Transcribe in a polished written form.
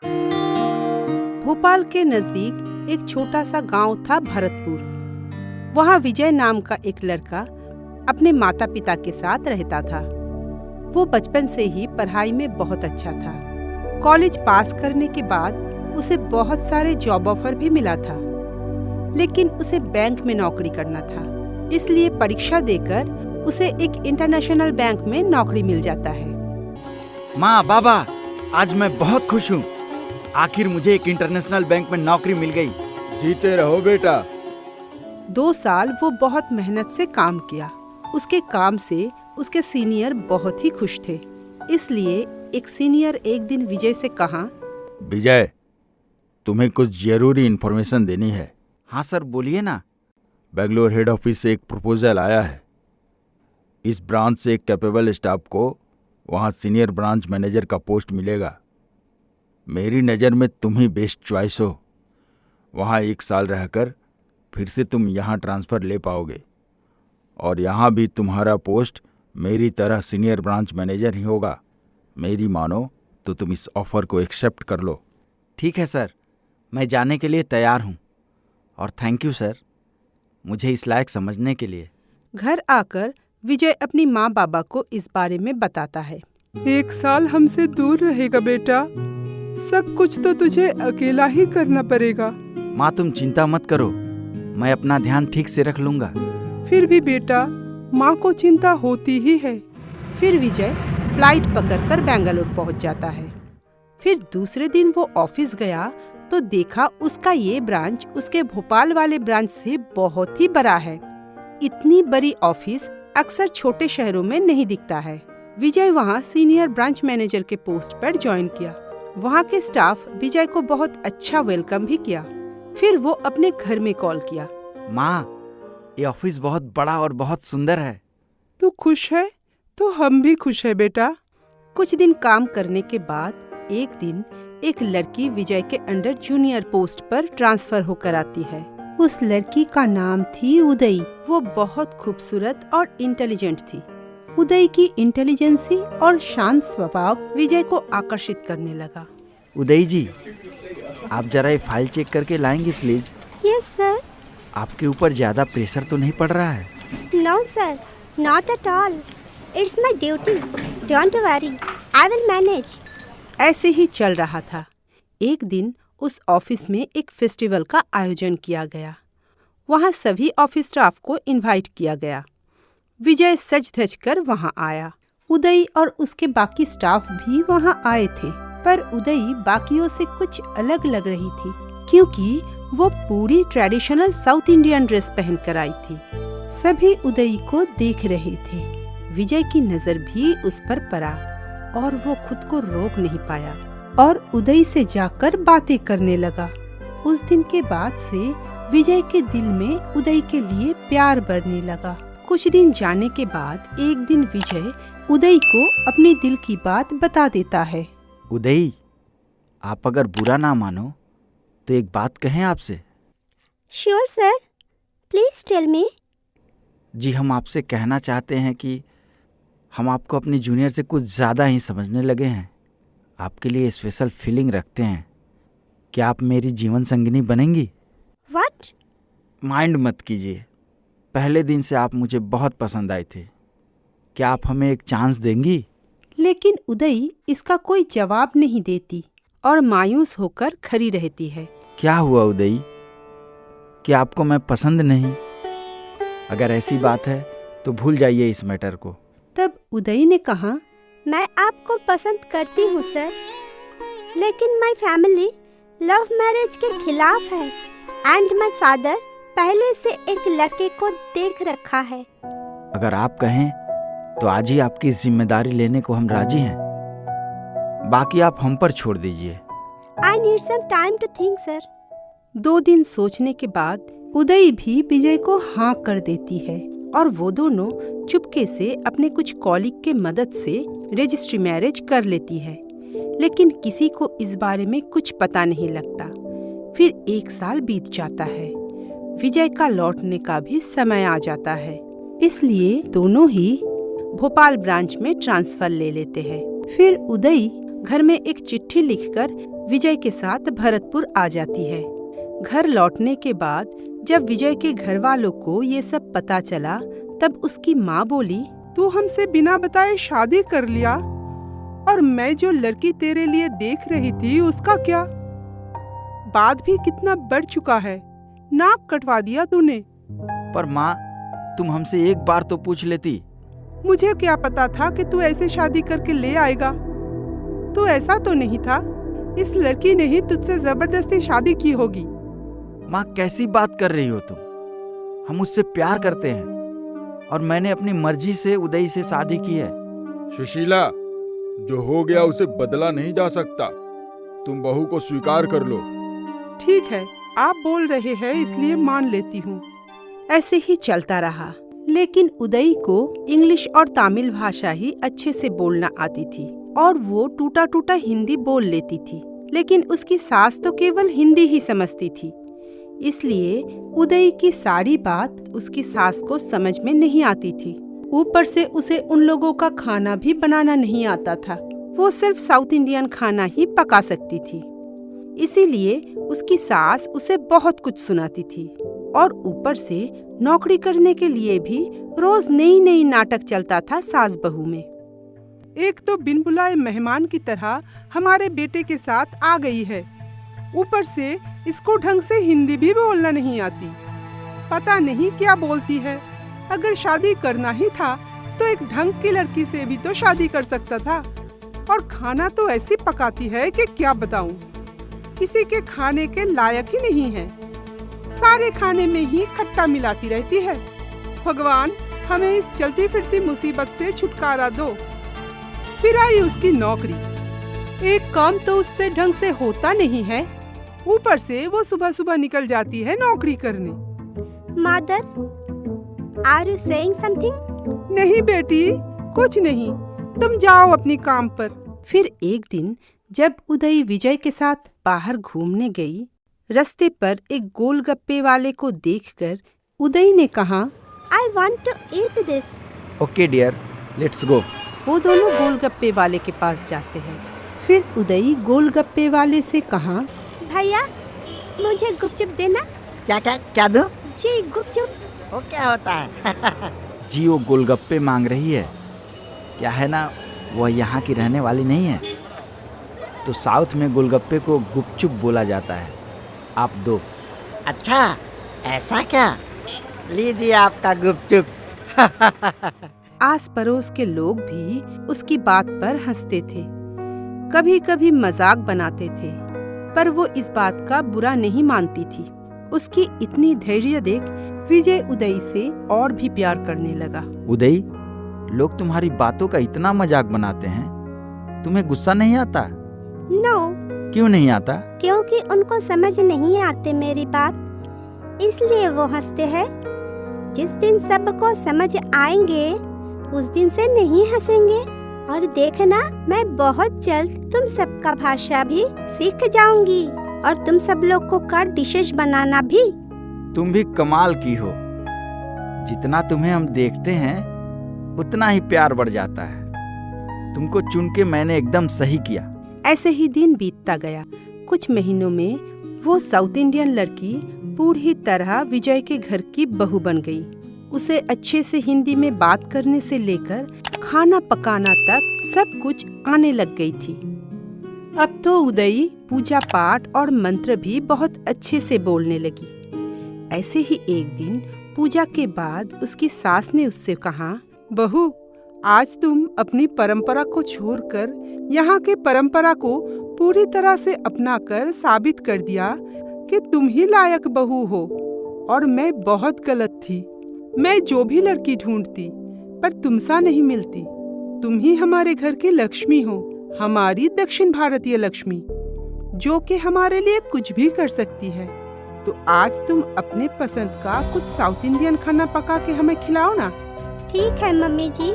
भोपाल के नजदीक एक छोटा सा गांव था भरतपुर। वहां विजय नाम का एक लड़का अपने माता पिता के साथ रहता था। वो बचपन से ही पढ़ाई में बहुत अच्छा था। कॉलेज पास करने के बाद उसे बहुत सारे जॉब ऑफर भी मिला था, लेकिन उसे बैंक में नौकरी करना था। इसलिए परीक्षा देकर उसे एक इंटरनेशनल बैंक में नौकरी मिल जाता है। माँ बाबा, आज मैं बहुत खुश हूँ। आखिर मुझे एक इंटरनेशनल बैंक में नौकरी मिल गई। जीते रहो बेटा। 2 साल वो बहुत मेहनत से काम किया। उसके काम से उसके सीनियर बहुत ही खुश थे। इसलिए एक सीनियर एक दिन विजय से कहा, विजय, तुम्हें कुछ जरूरी इन्फॉर्मेशन देनी है। हाँ सर, बोलिए ना। बेंगलोर हेड ऑफिस से एक प्रपोजल आया है। इस ब्रांच से एक कैपेबल स्टाफ को वहाँ सीनियर ब्रांच मैनेजर का पोस्ट मिलेगा। मेरी नज़र में तुम ही बेस्ट चॉइस हो। वहाँ 1 साल रहकर फिर से तुम यहाँ ट्रांसफ़र ले पाओगे, और यहाँ भी तुम्हारा पोस्ट मेरी तरह सीनियर ब्रांच मैनेजर ही होगा। मेरी मानो तो तुम इस ऑफ़र को एक्सेप्ट कर लो। ठीक है सर, मैं जाने के लिए तैयार हूँ, और थैंक यू सर, मुझे इस लायक समझने के लिए। घर आकर विजय अपनी माँ बाबा को इस बारे में बताता है। 1 साल हमसे दूर रहेगा बेटा, सब कुछ तो तुझे अकेला ही करना पड़ेगा। माँ, तुम चिंता मत करो, मैं अपना ध्यान ठीक से रख लूँगा। फिर भी बेटा, माँ को चिंता होती ही है। फिर विजय फ्लाइट पकड़कर बेंगलुरु पहुंच जाता है। फिर दूसरे दिन वो ऑफिस गया तो देखा उसका ये ब्रांच उसके भोपाल वाले ब्रांच से बहुत ही बड़ा है। इतनी बड़ी ऑफिस अक्सर छोटे शहरों में नहीं दिखता है। विजय वहाँ सीनियर ब्रांच मैनेजर के पोस्ट पर ज्वाइन किया। वहाँ के स्टाफ विजय को बहुत अच्छा वेलकम भी किया। फिर वो अपने घर में कॉल किया। माँ, ये ऑफिस बहुत बड़ा और बहुत सुंदर है। तू खुश है तो हम भी खुश है बेटा। कुछ दिन काम करने के बाद एक दिन एक लड़की विजय के अंडर जूनियर पोस्ट पर ट्रांसफर होकर आती है। उस लड़की का नाम थी उदय। वो बहुत खूबसूरत और इंटेलिजेंट थी। उदय की इंटेलिजेंसी और शांत स्वभाव विजय को आकर्षित करने लगा। उदय जी, आप जरा ये फाइल चेक करके लाएंगे प्लीज। Yes sir. आपके ऊपर ज्यादा प्रेशर तो नहीं पड़ रहा है? No sir, not at all. It's my duty. Don't worry, I will manage. ऐसे ही चल रहा था। एक दिन उस ऑफिस में एक फेस्टिवल का आयोजन किया गया। वहाँ सभी ऑफिस स्टाफ को इनवाइट किया गया। विजय सज धज कर वहाँ आया। उदय और उसके बाकी स्टाफ भी वहाँ आए थे, पर उदय बाकियों से कुछ अलग लग रही थी, क्योंकि वो पूरी ट्रेडिशनल साउथ इंडियन ड्रेस पहनकर आई थी। सभी उदय को देख रहे थे। विजय की नजर भी उस पर पड़ा और वो खुद को रोक नहीं पाया और उदय से जाकर बातें करने लगा। उस दिन के बाद से विजय के दिल में उदय के लिए प्यार बढ़ने लगा। कुछ दिन जाने के बाद एक दिन विजय उदय को अपने दिल की बात बता देता है। उदय, आप अगर बुरा ना मानो तो एक बात कहें आपसे? Sure sir, please tell me. जी, हम आपसे कहना चाहते हैं कि हम आपको अपनी जूनियर से कुछ ज़्यादा ही समझने लगे हैं। आपके लिए स्पेशल फीलिंग रखते हैं। क्या आप मेरी जीवन संगिनी बनेंगी? व्हाट? माइंड मत कीजिए, पहले दिन से आप मुझे बहुत पसंद आए थे। क्या आप हमें एक चांस देंगी? लेकिन उदय इसका कोई जवाब नहीं देती और मायूस होकर खड़ी रहती है। क्या हुआ उदय? क्या आपको मैं पसंद नहीं? अगर ऐसी बात है तो भूल जाइए इस मैटर को। तब उदय ने कहा, मैं आपको पसंद करती हूँ सर, लेकिन माय फैमिली लव मैरिज के खिलाफ है एंड माय फादर पहले से एक लड़के को देख रखा है। अगर आप कहें तो आज ही आपकी जिम्मेदारी लेने को हम राजी हैं। बाकी आप हम पर छोड़ दीजिए। I need some time to think sir. 2 दिन सोचने के बाद उदय भी विजय को हाँ कर देती है और वो दोनों चुपके से अपने कुछ कॉलीग के मदद से रजिस्ट्री मैरिज कर लेती है। लेकिन किसी को इस बारे में कुछ पता नहीं लगता। फिर 1 साल बीत जाता है। विजय का लौटने का भी समय आ जाता है, इसलिए दोनों ही भोपाल ब्रांच में ट्रांसफर ले लेते हैं। फिर उदय घर में एक चिट्ठी लिखकर विजय के साथ भरतपुर आ जाती है। घर लौटने के बाद जब विजय के घर वालों को ये सब पता चला, तब उसकी माँ बोली, तू हमसे बिना बताए शादी कर लिया, और मैं जो लड़की तेरे लिए देख रही थी उसका क्या? बात भी कितना बढ़ चुका है, नाक कटवा दिया तूने। पर माँ, तुम हमसे एक बार तो पूछ लेती। मुझे क्या पता था कि तू ऐसे शादी करके ले आएगा। तो ऐसा तो नहीं था इस लड़की ने ही तुझसे जबरदस्ती शादी की होगी? माँ, कैसी बात कर रही हो तुम? हम उससे प्यार करते हैं और मैंने अपनी मर्जी से उदय से शादी की है। सुशीला, जो हो गया उसे बदला नहीं जा सकता। तुम बहू को स्वीकार कर लो। ठीक है, आप बोल रहे हैं इसलिए मान लेती हूँ। ऐसे ही चलता रहा, लेकिन उदय को इंग्लिश और तमिल भाषा ही अच्छे से बोलना आती थी और वो टूटा टूटा हिंदी बोल लेती थी। लेकिन उसकी सास तो केवल हिंदी ही समझती थी, इसलिए उदय की सारी बात उसकी सास को समझ में नहीं आती थी। ऊपर से उसे उन लोगों का खाना भी बनाना नहीं आता था। वो सिर्फ साउथ इंडियन खाना ही पका सकती थी, इसीलिए उसकी सास उसे बहुत कुछ सुनाती थी। और ऊपर से नौकरी करने के लिए भी रोज नई नई नाटक चलता था सास बहू में। एक तो बिन बुलाए मेहमान की तरह हमारे बेटे के साथ आ गई है, ऊपर से इसको ढंग से हिंदी भी बोलना नहीं आती। पता नहीं क्या बोलती है। अगर शादी करना ही था तो एक ढंग की लड़की से भी तो शादी कर सकता था। और खाना तो ऐसी पकाती है कि क्या बताऊं, किसी के खाने के लायक ही नहीं है। सारे खाने में ही खट्टा मिलाती रहती है। भगवान, हमें इस चलती फिरती मुसीबत से छुटकारा दो। फिर आई उसकी नौकरी। एक काम तो उससे ढंग से होता नहीं है, ऊपर से वो सुबह सुबह निकल जाती है नौकरी करने। Mother, are you saying something? नहीं बेटी, कुछ नहीं, तुम जाओ अपनी काम पर। फिर एक दिन जब उदय विजय के साथ बाहर घूमने गई, रास्ते पर एक गोलगप्पे वाले को देखकर उदय ने कहा, I want to eat this. Okay dear, let's go. वो दोनों गोलगप्पे वाले के पास जाते हैं। फिर उदय गोलगप्पे वाले से कहा, भैया, मुझे गुपचुप देना। क्या क्या क्या दो? जी गुपचुप। वो क्या होता है? जी, वो गोलगप्पे मांग रही है। क्या है ना, वह यहाँ की रहने वाली नहीं है, तो साउथ में गोलगप्पे को गुपचुप बोला जाता है। आप दो। अच्छा, ऐसा क्या? लीजिए आपका गुपचुप। आस पड़ोस के लोग भी उसकी बात पर हंसते थे, कभी कभी मजाक बनाते थे, पर वो इस बात का बुरा नहीं मानती थी। उसकी इतनी धैर्य देख विजय उदय से और भी प्यार करने लगा। उदय, लोग तुम्हारी बातों का इतना मजाक बनाते हैं, तुम्हें गुस्सा नहीं आता? नो। क्यों नहीं आता? क्योंकि उनको समझ नहीं आते मेरी बात, इसलिए वो हंसते हैं। जिस दिन सबको समझ आएंगे उस दिन से नहीं हंसेंगे। और देखना, मैं बहुत जल्द तुम सबका भाषा भी सीख जाऊंगी और तुम सब लोग का डिशेस बनाना भी। तुम भी कमाल की हो। जितना तुम्हें हम देखते हैं उतना ही प्यार बढ़ जाता है। तुमको चुन के मैंने एकदम सही किया। ऐसे ही दिन बीतता गया। कुछ महीनों में वो साउथ इंडियन लड़की पूरी तरह विजय के घर की बहू बन गई। उसे अच्छे से हिंदी में बात करने से लेकर खाना पकाना तक सब कुछ आने लग गई थी। अब तो उदय पूजा पाठ और मंत्र भी बहुत अच्छे से बोलने लगी। ऐसे ही एक दिन पूजा के बाद उसकी सास ने उससे कहा, बहू, आज तुम अपनी परंपरा को छोड़कर यहाँ के परंपरा को पूरी तरह से अपनाकर साबित कर दिया कि तुम ही लायक बहू हो और मैं बहुत गलत थी। मैं जो भी लड़की ढूंढती पर तुम सा नहीं मिलती। तुम ही हमारे घर की लक्ष्मी हो, हमारी दक्षिण भारतीय लक्ष्मी, जो कि हमारे लिए कुछ भी कर सकती है। तो आज तुम अपने पसंद का कुछ साउथ इंडियन खाना पका के हमें खिलाओ ना। ठीक है मम्मी जी।